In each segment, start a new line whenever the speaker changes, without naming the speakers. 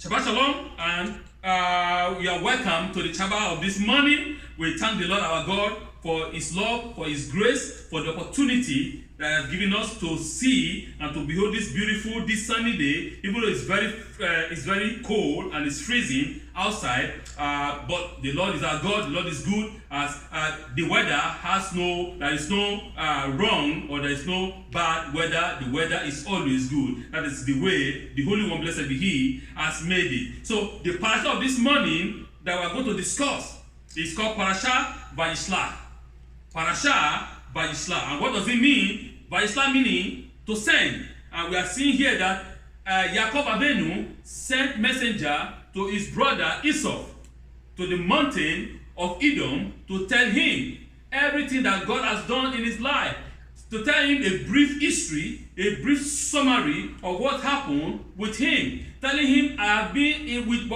Shabbat Shalom, and you are welcome to the Shabbat of this morning. We thank the Lord our God for His love, for His grace, for the opportunity that has given us to see and to behold this beautiful, this sunny day, even though it's very cold and it's freezing outside. But the Lord is our God. The Lord is good. As the weather there is no wrong or there is no bad weather. The weather is always good. That is the way the Holy One, blessed be He, has made it. So the parasha of this morning that we're going to discuss is called Parshas Va-yishlaḥ. Parshas Va-yishlaḥ. And what does it mean? Va-yishlaḥ meaning to send. And we are seeing here that Yaakov Avinu sent messenger to his brother Esau to the mountain of Edom to tell him everything that God has done in his life, to tell him a brief history, a brief summary of what happened with him, telling him I have been with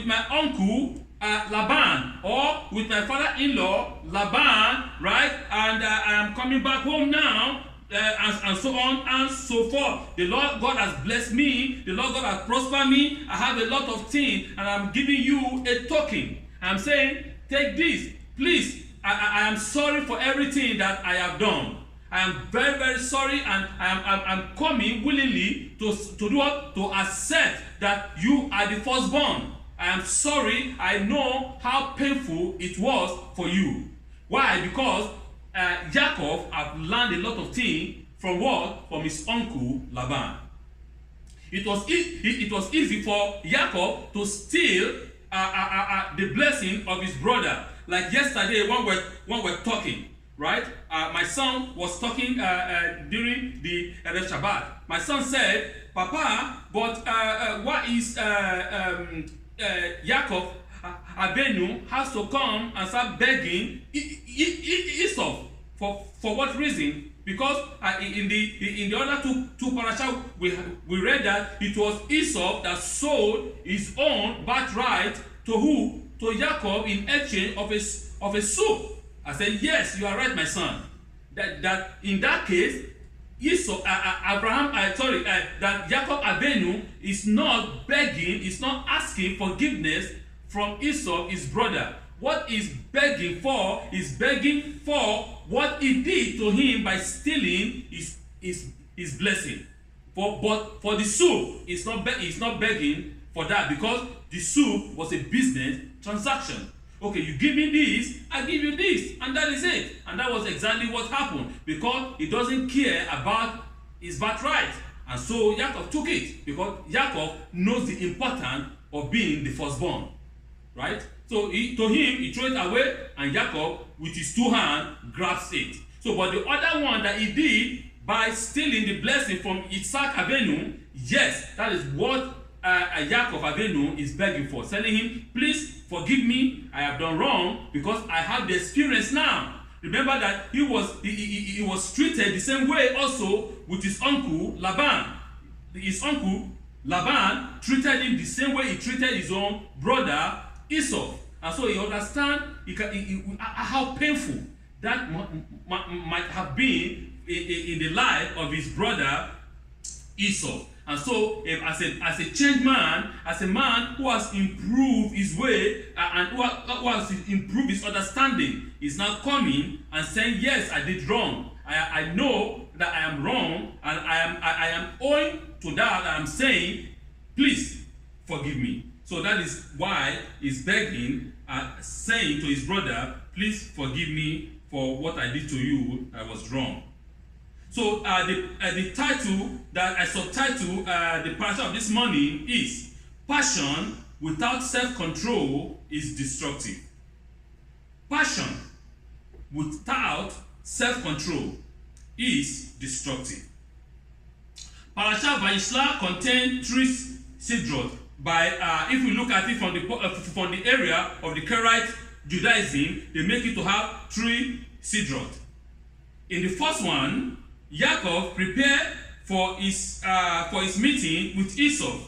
my uncle Laban, or with my father-in-law Laban, right? And I am coming back home now, and so on and so forth. The Lord God has blessed me. The Lord God has prospered me. I have a lot of things, and I'm giving you a token. I'm saying, take this, please. I am sorry for everything that I have done. I am very, very sorry, and I'm coming willingly to do what? To accept that you are the firstborn. I am sorry. I know how painful it was for you. Why? Because Jacob have learned a lot of things from what? From his uncle Laban. It was easy for Jacob to steal the blessing of his brother. Like yesterday when we're talking, right? My son was talking during the Shabbat. My son said, "Papa, but what is Jacob Avinu has to come and start begging Esau for what reason? Because in the other two parashah we read that it was Esau that sold his own birthright to who? To Jacob in exchange of a soup." I said, yes, you are right, my son. That in that case, Esau, that Jacob Avinu is not begging, is not asking forgiveness from Esau, his brother. What he's begging for is begging for what he did to him by stealing his blessing. But for the soup, he's not begging for that, because the soup was a business transaction. Okay, you give me this, I give you this, and that is it. And that was exactly what happened, because he doesn't care about his birthright. And so Jacob took it, because Jacob knows the importance of being the firstborn, right? So to him, he threw it away, and Jacob, with his two hands, grabs it. So, but the other one that he did by stealing the blessing from Isaac Avinu, yes, that is what Jacob Avinu is begging for, telling him, please forgive me, I have done wrong, because I have the experience now. Remember that he was treated the same way also with his uncle Laban. His uncle Laban treated him the same way he treated his own brother Esau. And so he understands how painful that might have been in the life of his brother Esau. And so, as a changed man, as a man who has improved his way and who has improved his understanding, is now coming and saying, yes, I did wrong. I know that I am wrong, and I am owing to that. I am saying, please forgive me. So that is why he's begging, saying to his brother, please forgive me for what I did to you. I was wrong. So the title that I subtitle the parasha of this morning is Passion Without Self-Control is Destructive. Passion without self-control is destructive. Parasha Va-yishlaḥ contains 3 sidrot. If we look at it from the area of the Karaite Judaism, they make it to have 3 sidrot. In the first one, Jacob prepared for his meeting with Esau.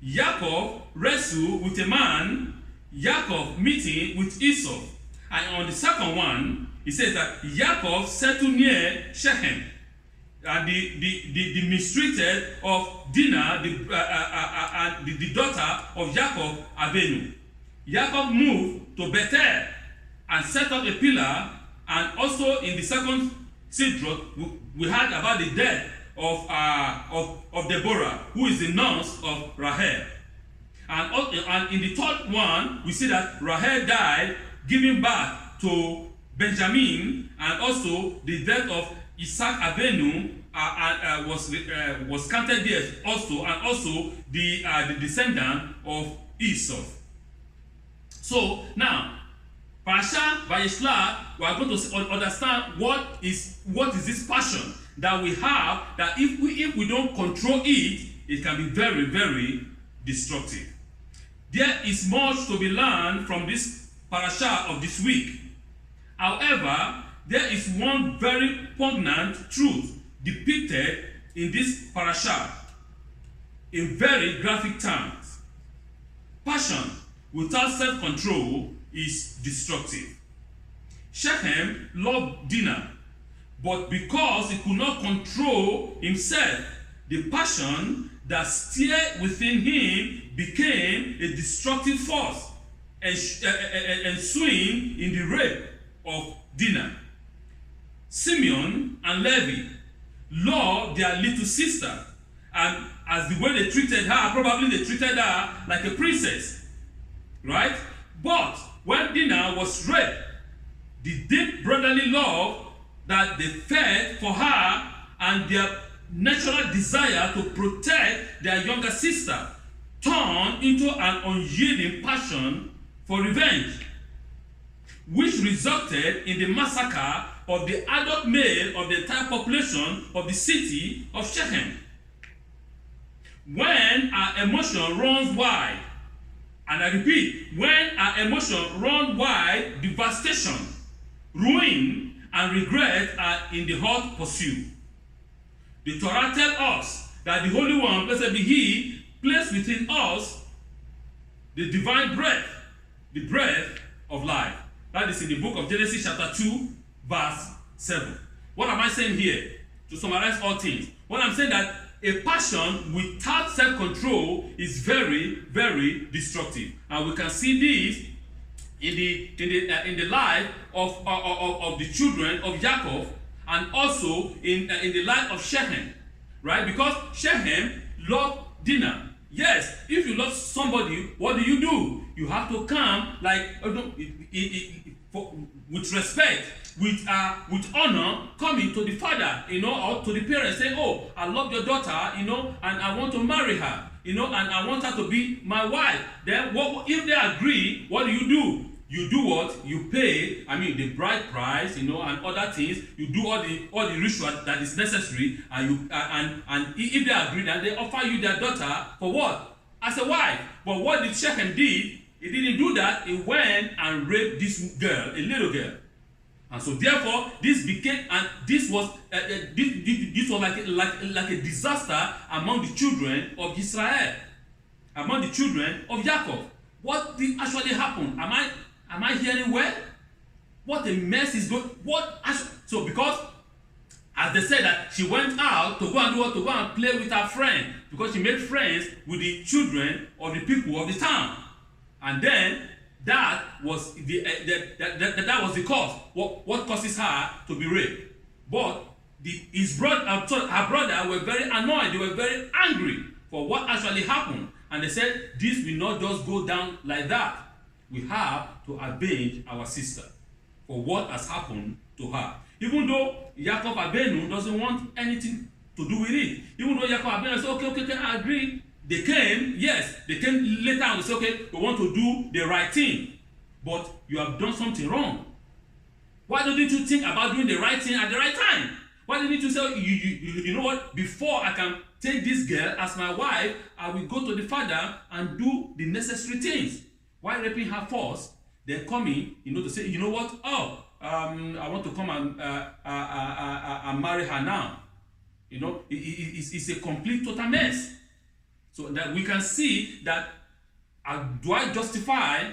Jacob wrestled with a man. Jacob meeting with Esau. And on the second one, he says that Jacob settled near Shekhem. the mistreated of Dinah, the daughter of Jacob Avenu. Jacob moved to Beth-El and set up a pillar, and also in the second sidrot we heard about the death of Deborah, who is the nurse of Rahel. And in the third one, we see that Rahel died, giving birth to Benjamin, and also the death of Isaac Avenu was counted there also, and also the descendant of Esau. So now, Parshas Va-yishlaḥ, we are going to understand what is this passion that we have, that if we don't control it, it can be very, very destructive. There is much to be learned from this parasha of this week. However, there is one very poignant truth depicted in this parasha in very graphic terms. Passion without self-control is destructive. Shekhem loved Dinah, but because he could not control himself, the passion that stirred within him became a destructive force, ensuing in the rape of Dinah. Simeon and Levi loved their little sister, and as the way they treated her, probably they treated her like a princess, right? But when Dinah was raped, the deep brotherly love that they felt for her and their natural desire to protect their younger sister turned into an unyielding passion for revenge, which resulted in the massacre of the adult male of the entire population of the city of Shekhem. When our emotion runs wide, and I repeat, when our emotion runs wide, devastation, ruin, and regret are in the hot pursuit. The Torah tells us that the Holy One, blessed be He, placed within us the divine breath, the breath of life. That is in the book of Genesis chapter 2, verse 7. What am I saying here? To summarize all things. What I'm saying that a passion without self-control is very, very destructive. And we can see this in the life of the children of Jacob, and also in the life of Shechem, right? Because Shechem loved Dinah. Yes, if you love somebody, what do? You have to come like with respect, with honor, coming to the father, or to the parents, saying, "Oh, I love your daughter, and I want to marry her, and I want her to be my wife." Then, if they agree, what do? You do what? You pay, the bride price, and other things. You do all the ritual that is necessary, and if they agree, then they offer you their daughter for what? As a wife. But what did Shechem did? He didn't do that. He went and raped this girl, a little girl. And so therefore, this became, and this was like a disaster among the children of Israel, among the children of Jacob. What did actually happen? Am I hearing well? What a mess is going. So because, as they said that she went out to go and do what? To go and play with her friend, because she made friends with the children of the people of the town, and then that was that was the cause. What causes her to be raped? But her brother were very annoyed. They were very angry for what actually happened, and they said, "This will not just go down like that. We have to avenge our sister for what has happened to her." Even though Jacob Abenu doesn't want anything to do with it. Even though Jacob Abenu said, okay, I agree. They came later and said, okay, we want to do the right thing. But you have done something wrong. Why don't you think about doing the right thing at the right time? Why didn't you say, you know what, before I can take this girl as my wife, I will go to the father and do the necessary things. Why raping her first, then coming, to say, you know what, I want to come and marry her now. It's a complete total mess. So that we can see that, do I justify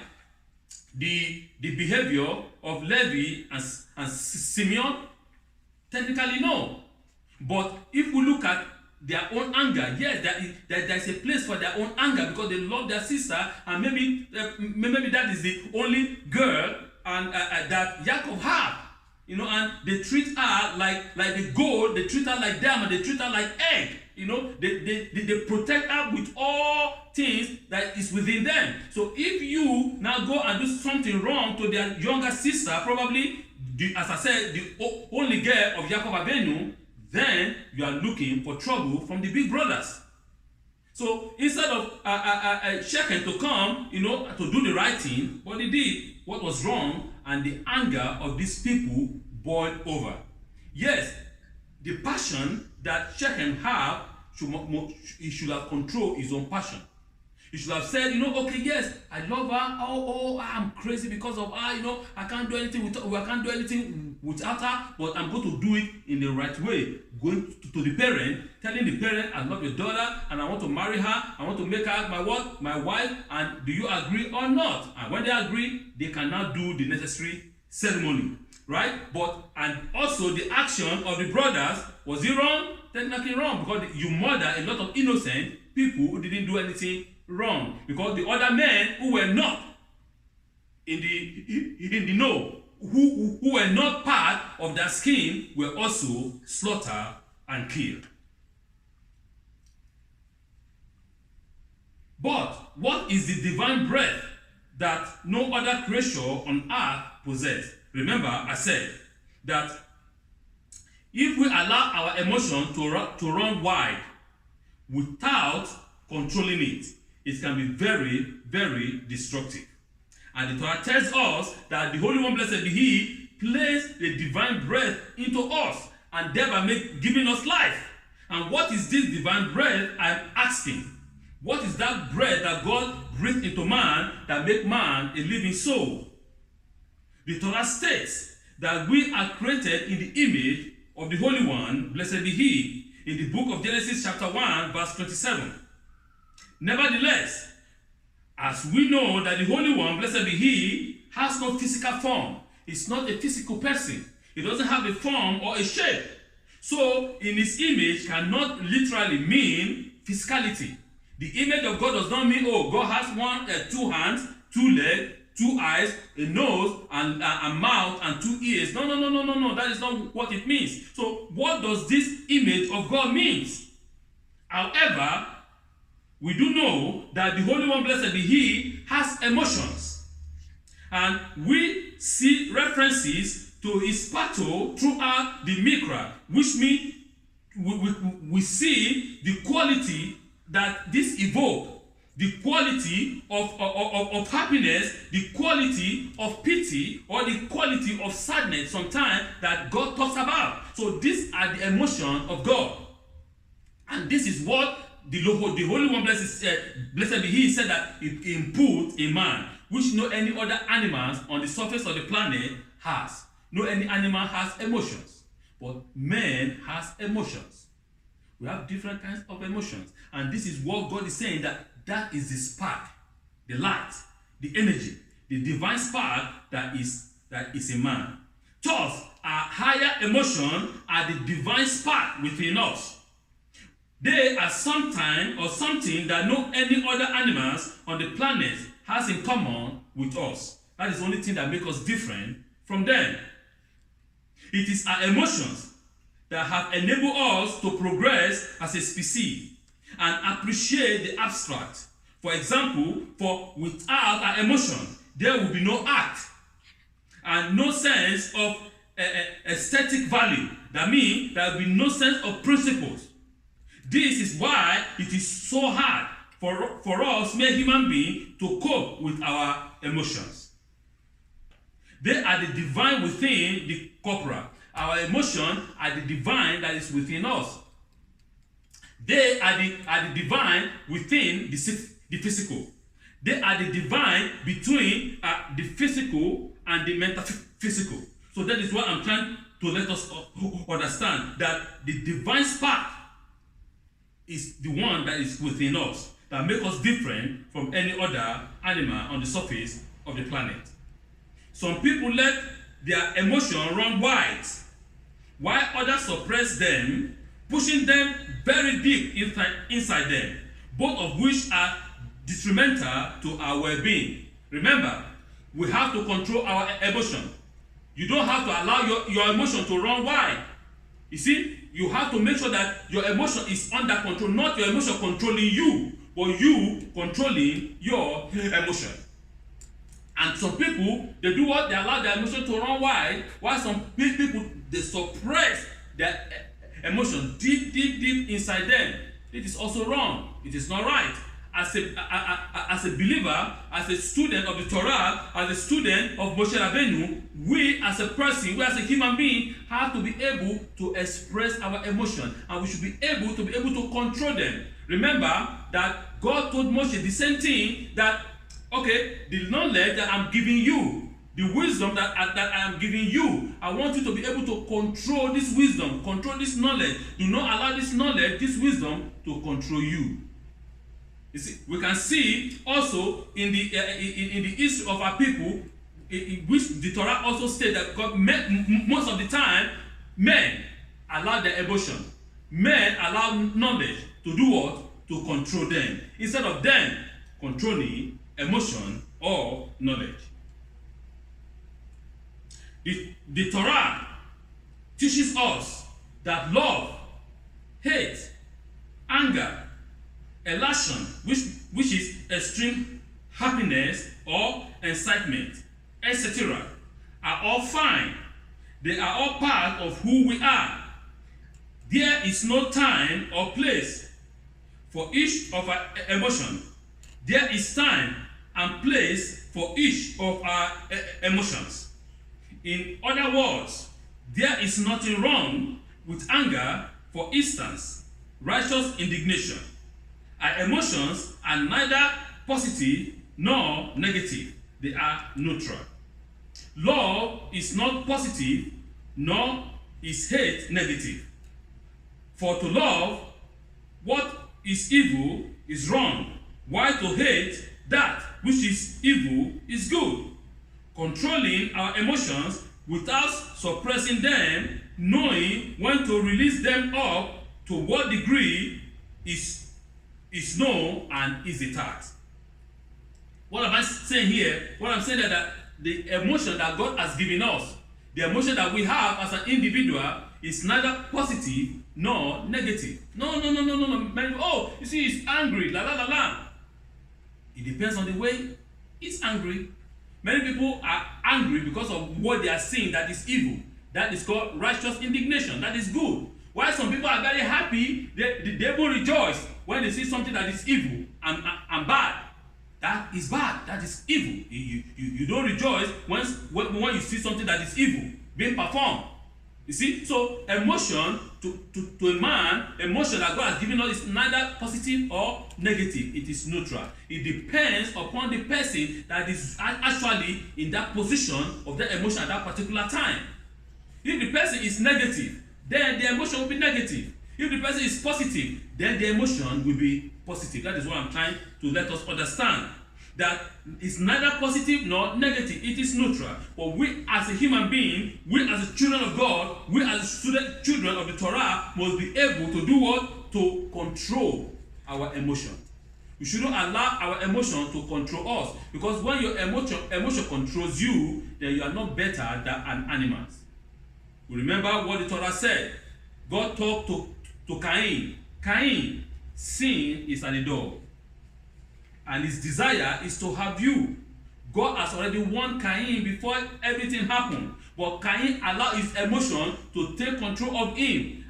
the behavior of Levi and Simeon? Technically, no. But if we look at their own anger, yes, there's a place for their own anger because they love their sister, and maybe that is the only girl and that Jacob had, and they treat her like the gold, they treat her like diamond, they treat her like egg, they protect her with all things that is within them. So if you now go and do something wrong to their younger sister, probably, as I said, the only girl of Jacob Abenu, then you are looking for trouble from the big brothers. So instead of Shekhem to come, to do the right thing, what he did, what was wrong, and the anger of these people boiled over. Yes, the passion that Shekhem had, he should have controlled his own passion. He should have said, okay, yes, I love her. Oh, I'm crazy because of her. I can't do anything without her, but I'm going to do it in the right way. Going to the parent, telling the parent, I love your daughter, and I want to marry her. I want to make her my wife. And do you agree or not? And when they agree, they can now do the necessary ceremony, right? And also the action of the brothers, was it wrong? Technically wrong, because you murder a lot of innocent people who didn't do anything wrong, because the other men who were not in the know, who were not part of that scheme, were also slaughtered and killed. But what is the divine breath that no other creature on earth possesses? Remember, I said that if we allow our emotion to run wide without controlling it, it can be very, very destructive. And the Torah tells us that the Holy One, blessed be He, placed the divine breath into us and thereby giving us life. And what is this divine breath? I'm asking. What is that breath that God breathed into man that make man a living soul? The Torah states that we are created in the image of the Holy One, blessed be He, in the book of Genesis chapter 1, verse 27. Nevertheless, as we know that the Holy One, blessed be He, has no physical form. It's not a physical person. He doesn't have a form or a shape. So, in His image cannot literally mean physicality. The image of God does not mean, God has 2 hands, 2 legs, 2 eyes, a nose, and a mouth, and 2 ears. No. That is not what it means. So, what does this image of God means? However, we do know that the Holy One, blessed be He, has emotions. And we see references to His battle throughout the Mikra, which means we see the quality that this evokes, the quality of happiness, the quality of pity, or the quality of sadness sometimes that God talks about. So these are the emotions of God. And this is what the Holy One, blessed be He, said that it input in man, which no any other animals on the surface of the planet has. No any animal has emotions, but man has emotions. We have different kinds of emotions, and this is what God is saying, that is the spark, the light, the energy, the divine spark that is in man. Thus, our higher emotions are the divine spark within us. They are something that no any other animals on the planet has in common with us. That is the only thing that makes us different from them. It is our emotions that have enabled us to progress as a species and appreciate the abstract. For example, without our emotion, there will be no art and no sense of aesthetic value. That means there will be no sense of principles. This is why it is so hard for us, mere human beings, to cope with our emotions. They are the divine within the corporal. Our emotions are the divine that is within us. They are the divine within the physical. They are the divine between the physical and the metaphysical. So that is what I'm trying to let us understand, that the divine spark is the one that is within us, that makes us different from any other animal on the surface of the planet. Some people let their emotion run wild, while others suppress them pushing them very deep inside them, both of which are detrimental to our well-being. Remember, we have to control our emotion. You don't have to allow your emotion to run wild. You see, you have to make sure that your emotion is under control, not your emotion controlling you, but you controlling your emotion. And some people, they do what? They allow their emotion to run wild, while some people, they suppress their emotion deep inside them. It is also wrong. It is not right. As a believer, as a student of the Torah, as a student of Moshe Rabbeinu, we as a person, we as a human being, have to be able to express our emotion, and we should be able to control them. Remember that God told Moshe the same thing, that okay, the knowledge that I'm giving you, the wisdom that I am giving you, I want you to be able to control this wisdom, control this knowledge. Do not allow this knowledge, this wisdom, to control you. You see, we can see also in the history of our people, in which the Torah also states that God, most of the time, men allow their emotion, men allow knowledge to do what? To control them, instead of them controlling emotion or knowledge. The Torah teaches us that love, hate, anger, elation, which is extreme happiness or excitement, etc., are all fine. They are all part of who we are. There is no time or place for each of our emotions. There is time and place for each of our emotions. In other words, there is nothing wrong with anger, for instance, righteous indignation. Our emotions are neither positive nor negative. They are neutral. Love is not positive, nor is hate negative. For to love what is evil is wrong, while to hate that which is evil is good. Controlling our emotions without suppressing them, knowing when to release them up to what degree is no and easy task. What am I saying here? What I'm saying is that the emotion that God has given us, the emotion that we have as an individual, is neither positive nor negative. No. Oh, you see, he's angry, la. It depends on the way he's angry. Many people are angry because of what they are seeing that is evil. That is called righteous indignation. That is good. While some people are very happy, they will rejoice when they see something that is evil and bad. That is bad. That is evil. You don't rejoice when you see something that is evil being performed. You see, so emotion to a man, emotion that God has given us is neither positive or negative. It is neutral. It depends upon the person that is actually in that position of that emotion at that particular time. If the person is negative, then the emotion will be negative. If the person is positive, then the emotion will be positive. That is what I'm trying to let us understand. That it's neither positive nor negative. It is neutral. But we as a human being, we as the children of God, we as children of the Torah must be able to do what? To control our emotion. We shouldn't allow our emotion to control us. Because when your emotion controls you, then you are not better than animals. We remember what the Torah said. God talked to Cain. Cain, sin is at the door. And his desire is to have you. God has already warned Cain before everything happened. But Cain allowed his emotion to take control of him.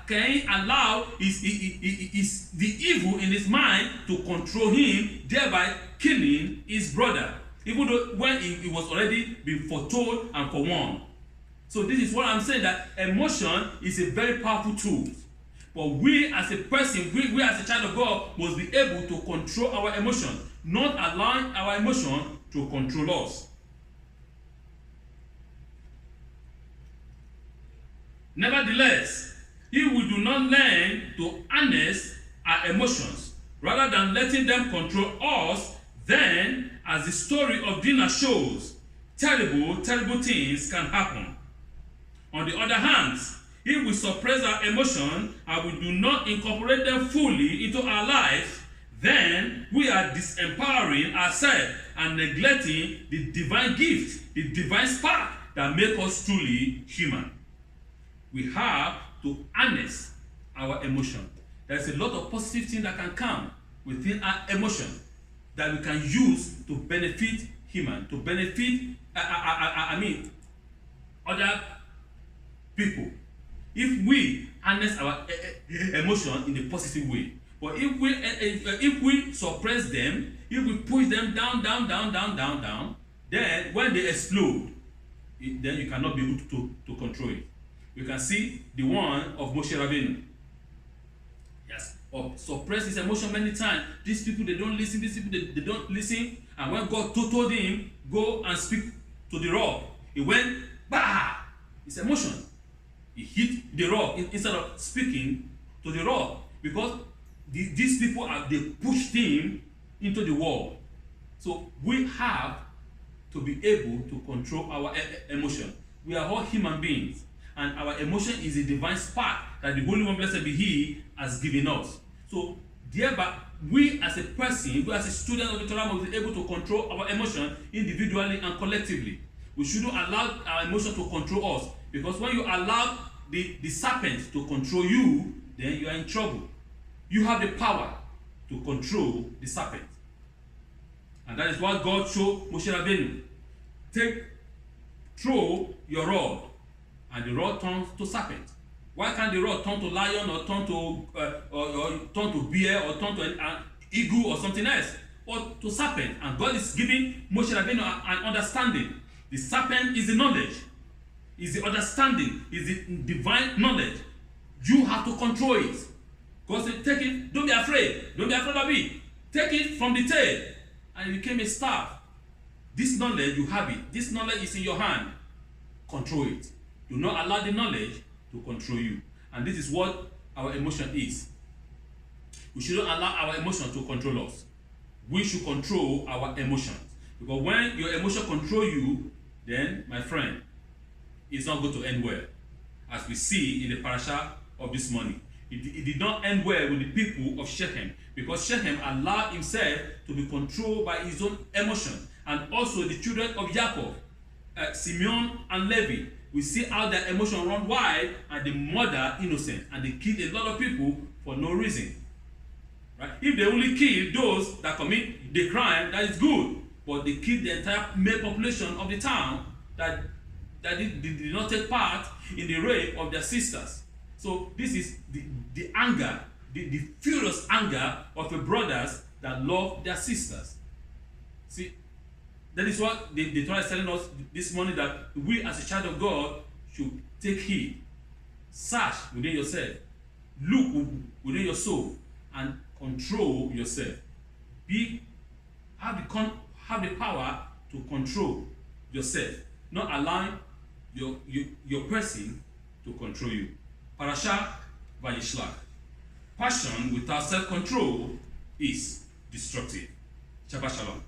Cain allowed the evil in his mind to control him, thereby killing his brother. Even though when he was already been foretold and forewarned. So this is what I'm saying, that emotion is a very powerful tool. But we as a person, we as a child of God must be able to control our emotion, not allowing our emotion to control us. Nevertheless, if we do not learn to harness our emotions, rather than letting them control us, then, as the story of Dinah shows, terrible things can happen. On the other hand, if we suppress our emotion and we do not incorporate them fully into our life, then we are disempowering ourselves and neglecting the divine gift, the divine spark that makes us truly human. We have to harness our emotion. There's a lot of positive things that can come within our emotion that we can use to benefit human, to benefit, other people. If we harness our emotion in a positive way. But if we suppress them, if we push them down, then when they explode, then you cannot be able to control it. You can see the one of Moshe Rabbeinu. Yes, or suppress his emotion many times. These people, they don't listen. These people, they don't listen. And when God told him, go and speak to the rock, he went, bah! His emotion. He hit the rock instead of speaking to the rock, because these people they pushed him into the wall. So we have to be able to control our emotion. We are all human beings, and our emotion is a divine spark that the Holy One, blessed be He, has given us. So thereby, we as a person, we as a student of the Torah, must be able to control our emotion individually and collectively. We shouldn't allow our emotion to control us, because when you allow the serpent to control you, then you are in trouble. You have the power to control the serpent. And that is what God showed Moshe Rabbeinu. Throw your rod, and the rod turns to serpent. Why can't the rod turn to lion, or turn to turn to bear, or turn to an eagle or something else, or to serpent? And God is giving Moshe Rabbeinu an understanding. The serpent is the knowledge, is the understanding, is the divine knowledge. You have to control it. God said, take it, don't be afraid of it. Take it from the tail, and it became a staff. This knowledge, you have it. This knowledge is in your hand. Control it. Do not allow the knowledge to control you. And this is what our emotion is. We shouldn't allow our emotion to control us. We should control our emotions. Because when your emotion control you, then, my friend, it's not going to end well. As we see in the parasha of this morning. It did not end well with the people of Shekhem, because Shekhem allowed himself to be controlled by his own emotion. And also the children of Jacob, Simeon and Levi, we see how their emotion run wild and the mother innocent, and they killed a lot of people for no reason. Right? If they only kill those that commit the crime, that is good. But they killed the entire male population of the town that did not take part in the rape of their sisters. So this is the anger, the furious anger of the brothers that love their sisters. See, that is what the Torah is telling us this morning, that we as a child of God should take heed. Search within yourself. Look within your soul and control yourself. Have the power to control yourself, not allowing your person to control you. Parshas Va-yishlaḥ. Passion without self-control is destructive. Shabbat shalom.